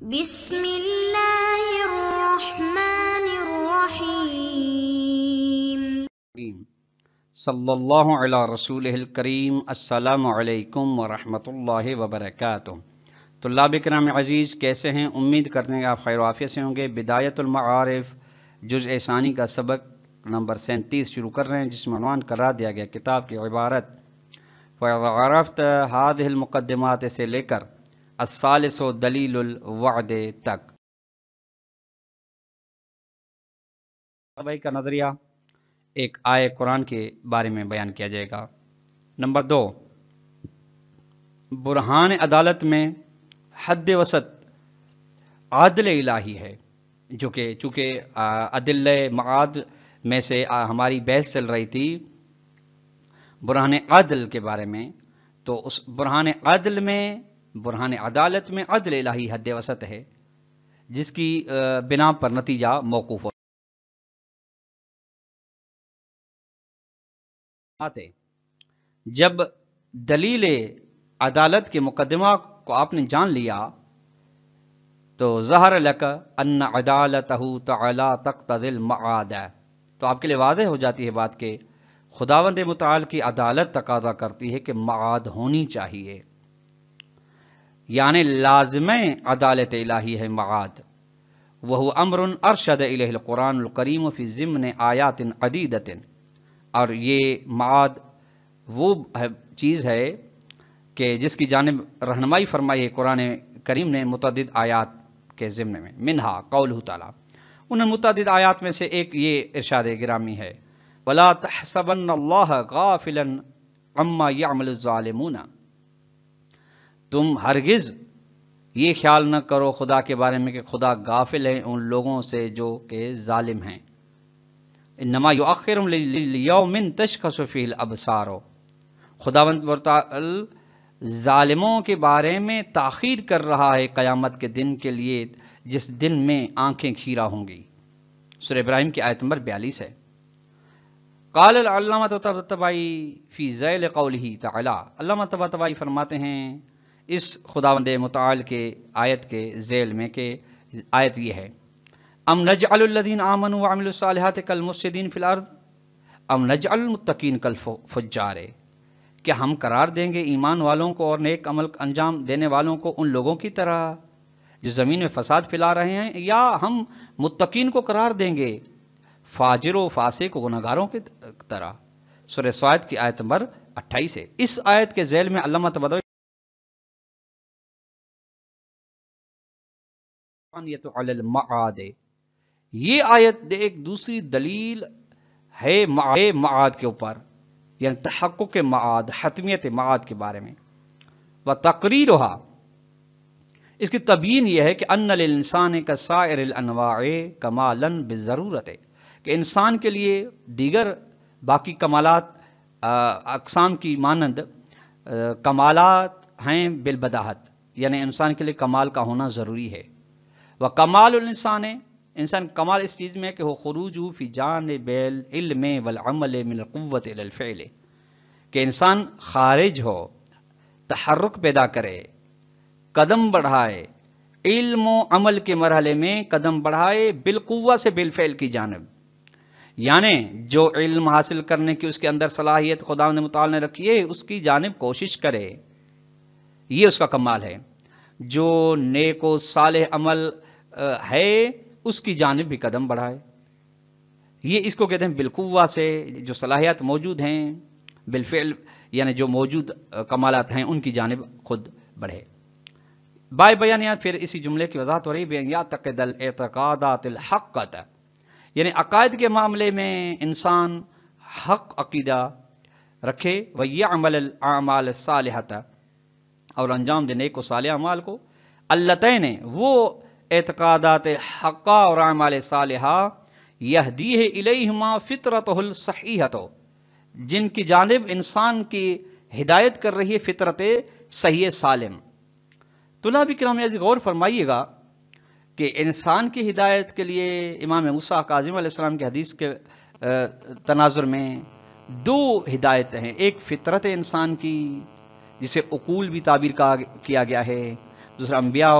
بسم اللہ الرحمن الرحیم۔ صلی اللہ علی رسولہ الکریم۔ السلام علیکم ورحمۃ اللہ وبرکاتہ۔ طلاب کرام عزیز، کیسے ہیں؟ امید کرتے ہیں کہ آپ خیر و عافیت سے ہوں گے۔ بدایت المعارف جزء ثانی کا سبق نمبر 37 شروع کر رہے ہیں، جس میں عنوان قرار دیا گیا کتاب کی عبارت فَإِذَا عَرَفْتَ هَذِهِ الْمُقَدِّمَاتِ سے لے کر الثالث دلیل الوعد تک۔ کا نظریہ ایک آیہ قرآن کے بارے میں بیان کیا جائے گا۔ نمبر 2، برہان عدالت میں حد وسط عدل الہی ہے، جو کہ چونکہ عدل معاد میں سے ہماری بحث چل رہی تھی برہان عدل کے بارے میں، تو اس برہان عدل میں، برہان عدالت میں عدل الہی حد وسط ہے، جس کی بنا پر نتیجہ موقوف ہو۔ جب دلیل عدالت کے مقدمہ کو آپ نے جان لیا تو ظہر لک ان عدالتہ تعالی تقتضی المعاد، تو آپ کے لیے واضح ہو جاتی ہے بات کہ خداوند متعال کی عدالت تقاضا کرتی ہے کہ معاد ہونی چاہیے، یعنی لازم عدالت الہی ہے معاد۔ وہو امر ارشد الیہ القرآن الکریم فی ضمن آیات عدیدۃ، اور یہ معاد وہ چیز ہے کہ جس کی جانب رہنمائی فرمائی ہے قرآن کریم نے متعدد آیات کے ضمن میں۔ منہا قولہ تعالی، ان متعدد آیات میں سے ایک یہ ارشاد گرامی ہے وَلَا تَحْسَبَنَّ اللَّهَ غَافِلًا عَمَّا يَعْمَلُ الظَّالِمُونَ، تم ہرگز یہ خیال نہ کرو خدا کے بارے میں کہ خدا غافل ہے ان لوگوں سے جو کہ ظالم ہیں۔ انما یؤخرہم لیوم تشخص فیہ الابصار، خداوند متعال ظالموں کے بارے میں تاخیر کر رہا ہے قیامت کے دن کے لیے، جس دن میں آنکھیں کھیرا ہوں گی۔ سورہ ابراہیم کی آیت نمبر 42 ہے۔ قال العلامہ طباطبائی فی ذیل قولہ تعالی، علامہ طباطبائی فرماتے ہیں اس خداوند متعال کے آیت کے ذیل میں کہ آیت یہ ہے ام نجعل الذین آمنوا وعملوا الصالحات کالمفسدین فی الارض ام نجعل المتقین کالفجار، کہ ہم قرار دیں گے ایمان والوں کو اور نیک عمل انجام دینے والوں کو ان لوگوں کی طرح جو زمین میں فساد پھیلا رہے ہیں، یا ہم متقین کو قرار دیں گے فاجر و فاسق و گناہگاروں کی طرح۔ سورہ صاد کی آیت نمبر 28 ہے۔ اس آیت کے ذیل میں علامہ طباطبائی علی المعاد، یہ آیت ایک دوسری دلیل ہے معاد کے اوپر، یعنی تحقق معاد، حتمیت معاد کے بارے میں۔ وتقریرها، اس کی تبیین یہ ہے کہ ان للانسان کسائر الانواع کمالا بالضرورت، کہ انسان کے لیے دیگر باقی کمالات اقسام کی مانند کمالات ہیں بالبداہت، یعنی انسان کے لیے کمال کا ہونا ضروری ہے۔ وکمال الانسان، انسان کمال اس چیز میں کہ وہ خروج فی جانب العلم والعمل من القوت الی الفعل، کہ انسان خارج ہو، تحرک پیدا کرے، قدم بڑھائے، علم و عمل کے مرحلے میں قدم بڑھائے بالقوہ سے بالفعل کی جانب، یعنی جو علم حاصل کرنے کی اس کے اندر صلاحیت خداوند متعال نے رکھی ہے اس کی جانب کوشش کرے، یہ اس کا کمال ہے۔ جو نیک و صالح عمل ہے اس کی جانب بھی قدم بڑھائے، یہ اس کو کہتے ہیں بالقوہ سے، جو صلاحیت موجود ہیں بالفعل، یعنی جو موجود کمالات ہیں ان کی جانب خود بڑھے۔ بائے بیانیات پھر اسی جملے کی وضاحت ہو رہی ہے یعتقد الاعتقادات الحقۃ، یعنی عقائد کے معاملے میں انسان حق عقیدہ رکھے، ویعمل الاعمال الصالحۃ، اور انجام دے نیک و صالح اعمال کو، اللتین، وہ اعتقادات حقہ اور اعمال صالحہ، یہدیہ الیہما فطرتہ الصحیحۃ، جن کی جانب انسان کی ہدایت کر رہی ہے فطرت صحیح سالم۔ طلاب کرام عزیز غور فرمائیے گا کہ انسان کی ہدایت کے لیے امام موسیٰ کاظم علیہ السلام کی حدیث کے تناظر میں دو ہدایتیں ہیں، ایک فطرت انسان کی جسے عقول بھی تعبیر کیا گیا ہے، دوسرا انبیاء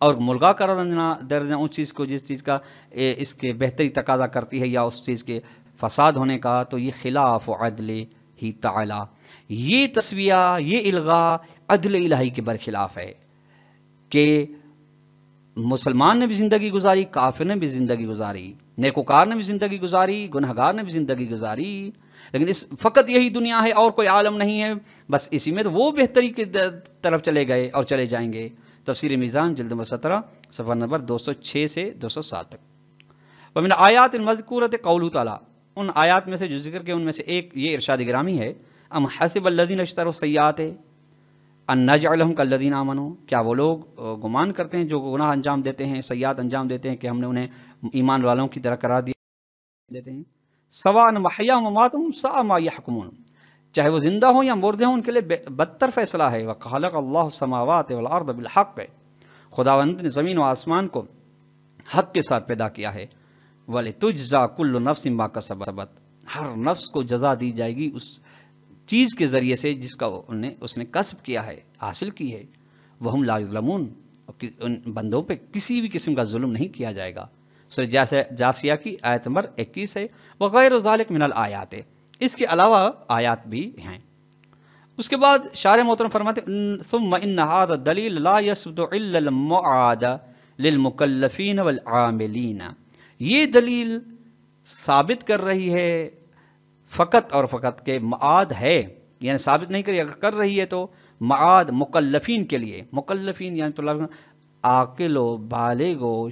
اور ملغا قرار دینا اس چیز کو جس چیز کا اس کے بہتری تقاضا کرتی ہے یا اس چیز کے فساد ہونے کا، تو یہ خلاف عدل ہی تعالی، یہ تسویہ، یہ الغاء عدل الہی کے برخلاف ہے کہ مسلمان نے بھی زندگی گزاری، کافر نے بھی زندگی گزاری، نیکوکار نے بھی زندگی گزاری، گنہگار نے بھی زندگی گزاری، لیکن فقط یہی دنیا ہے اور کوئی عالم نہیں ہے، بس اسی میں تو وہ بہتری کی طرف چلے گئے اور چلے جائیں گے۔ تفسیر میزان جلد نمبر 17 صفحہ نمبر 206 سے 207 تک۔ ومن آیات المذکورۃ قولہ تعالی، ان آیات میں سے جو ذکر کے ان میں سے ایک یہ ارشاد گرامی ہے، ام حسب الذین اشتروا السیئات ان نجعلہم کالذین آمنوا، کیا وہ لوگ گمان کرتے ہیں جو گناہ انجام دیتے ہیں، سیئات انجام دیتے ہیں، کہ ہم نے انہیں ایمان والوں کی طرح قرار دیتے ہیں؟ سواء محیاہم ومماتہم ساء ما یحکمون، چاہے وہ زندہ ہوں یا مردے ہوں ان کے لیے بدتر فیصلہ ہے۔ وَخَلَقَ اللَّهُ السَّمَاوَاتِ وَالْأَرْضَ بِالْحَقِّ، خداوند نے زمین و آسمان کو حق کے ساتھ پیدا کیا ہے۔ وَلِتُجْزَى كُلُّ نَفْسٍ مَا كَسَبَتْ، ہر نفس کو جزا دی جائے گی اس چیز کے ذریعے سے جس کا اس نے کسب کیا ہے، حاصل کی ہے۔ وَهُمْ لَا يُظْلَمُونَ، ان بندوں پہ کسی بھی قسم کا ظلم نہیں کیا جائے گا۔ سورہ جاسیہ کی آیت نمبر 21 ہے۔ وغیر ذالک من الآیات، اس کے علاوہ آیات بھی ہیں۔ اس کے بعد شارح محترم فرماتے ثم ان هذا الدلیل لا يثبت الا المعاد للمکلفین والعاملین، یہ دلیل ثابت کر رہی ہے فقط اور فقط کہ معاد ہے، یعنی ثابت نہیں کری، اگر کر رہی ہے تو معاد مکلفین کے لیے، مکلفین یعنی تو عاقل و بالغ و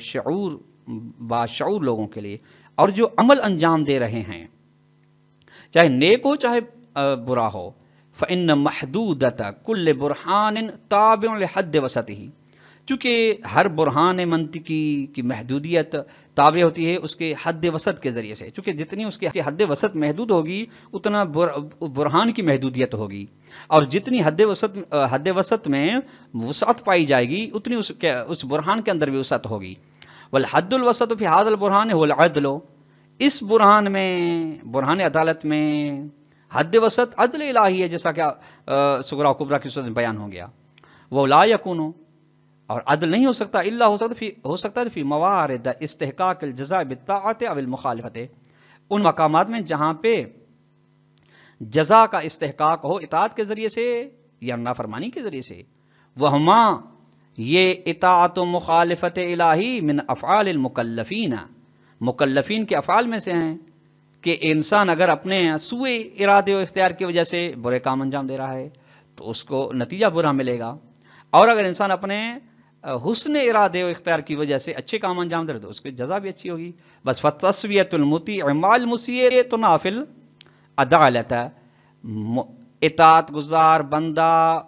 باشعور لوگوں کے لیے، اور جو عمل انجام دے رہے ہیں چاہے نیک ہو چاہے برا ہو۔ فإن محدودة كل برہان تابع لحد وسطه، چونکہ ہر برہان منطقی کی محدودیت تابع ہوتی ہے اس کے حد وسط کے ذریعے سے، چونکہ جتنی اس کے حد وسط محدود ہوگی اتنا برہان کی محدودیت ہوگی، اور جتنی حد وسط میں وسعت پائی جائے گی اتنی اس برہان کے اندر بھی وسعت ہوگی۔ والحد الوسط فی هذا البرہان هو العدل، اس برہان میں، برہان عدالت میں حد وسط عدل الہی ہے، جیسا کہ صغرا و کبریٰ کی صورت میں بیان ہو گیا۔ وہ لا یکون، اور عدل نہیں ہو سکتا الا ہو سکتا ہے فی موارد استحقاق الجزاء بالطاعت او المخالفت، ان مقامات میں جہاں پہ جزا کا استحقاق ہو اطاعت کے ذریعے سے یا نافرمانی کے ذریعے سے۔ وہما، یہ اطاعت و مخالفت الہی من افعال المکلفین، مکلفین کے افعال میں سے ہیں، کہ انسان اگر اپنے سوء ارادے و اختیار کی وجہ سے برے کام انجام دے رہا ہے تو اس کو نتیجہ برا ملے گا، اور اگر انسان اپنے حسن ارادے و اختیار کی وجہ سے اچھے کام انجام دے رہا ہے تو اس کی جزا بھی اچھی ہوگی۔ بس فتسویۃ المطیع مع المسیء تنافل عدالت، اطاعت گزار بندہ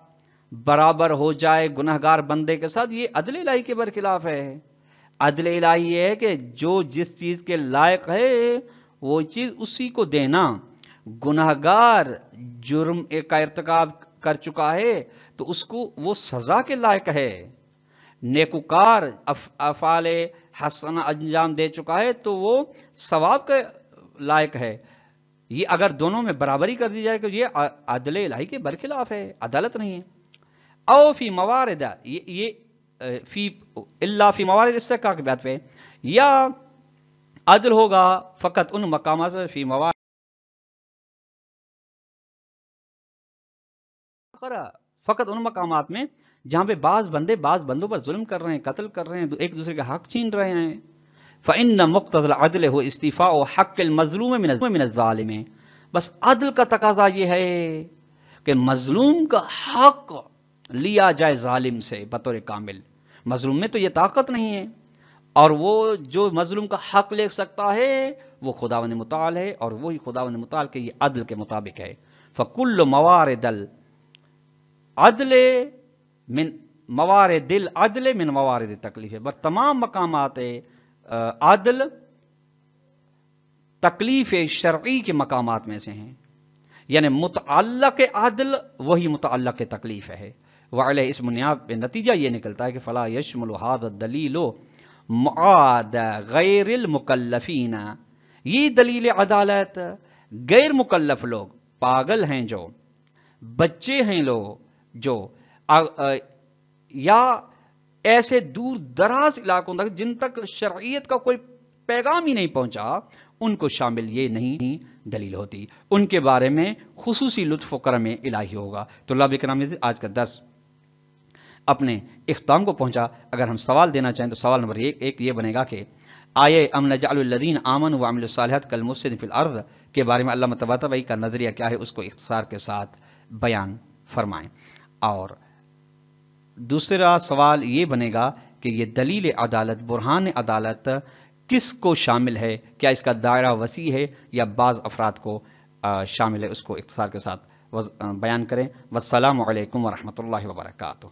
برابر ہو جائے گنہگار بندے کے ساتھ، یہ عدل الہی کے برخلاف ہے۔ عدل الہی یہ ہے کہ جو جس چیز کے لائق ہے وہ چیز اسی کو دینا۔ گنہگار جرم کا ارتکاب کر چکا ہے تو اس کو وہ سزا کے لائق ہے، نیکوکار افعال حسنہ انجام دے چکا ہے تو وہ ثواب کے لائق ہے۔ یہ اگر دونوں میں برابری کر دی جائے کہ یہ عدل الہی کے برخلاف ہے، عدالت نہیں ہے۔ او فی موارد، یہ فی الا فی موارد استحقاق کی بات پہ، یا عدل ہوگا فقط ان مقامات پر فی موارد، فقط ان مقامات میں جہاں پہ بعض بندوں پر ظلم کر رہے ہیں، قتل کر رہے ہیں، ایک دوسرے کا حق چھین رہے ہیں۔ فإن مقتضى العدل هو استيفاء حق المظلوم من الظالم، بس عدل کا تقاضا یہ ہے کہ مظلوم کا حق لیا جائے ظالم سے بطور کامل۔ مظلوم میں تو یہ طاقت نہیں ہے، اور وہ جو مظلوم کا حق لے سکتا ہے وہ خداوند متعال ہے، اور وہی خداوند متعال کے یہ عدل کے مطابق ہے۔ فکل موارد العدل من موارد العدل من موارد التکلیف، بس تمام مقامات عدل تکلیف شرعی کے مقامات میں سے ہیں، یعنی متعلق عدل وہی متعلق تکلیف ہے۔ وعلیہ اس بنیاد پہ نتیجہ یہ نکلتا ہے کہ فلا یشمل هذا الدلیل معاد غیر المکلفین، یہ دلیل عدالت غیر مکلف لوگ، پاگل ہیں جو، بچے ہیں لوگ جو، یا ایسے دور دراز علاقوں تک جن تک شرعیت کا کوئی پیغام ہی نہیں پہنچا، ان کو شامل یہ نہیں دلیل ہوتی، ان کے بارے میں خصوصی لطف و کرم الہی ہوگا۔ تو طلاب کرام، آج کا درس اپنے اختتام کو پہنچا۔ اگر ہم سوال دینا چاہیں تو سوال نمبر ایک یہ بنے گا کہ آئے ام نجعل الذین آمنوا وعملوا الصالحات کالمفسدین فی الارض کے بارے میں علامہ طباطبائی کا نظریہ کیا ہے، اس کو اختصار کے ساتھ بیان فرمائیں۔ اور دوسرا سوال یہ بنے گا کہ یہ دلیل عدالت، برہان عدالت کس کو شامل ہے؟ کیا اس کا دائرہ وسیع ہے یا بعض افراد کو شامل ہے؟ اس کو اختصار کے ساتھ بیان کریں۔ والسلام علیکم ورحمۃ اللہ وبرکاتہ۔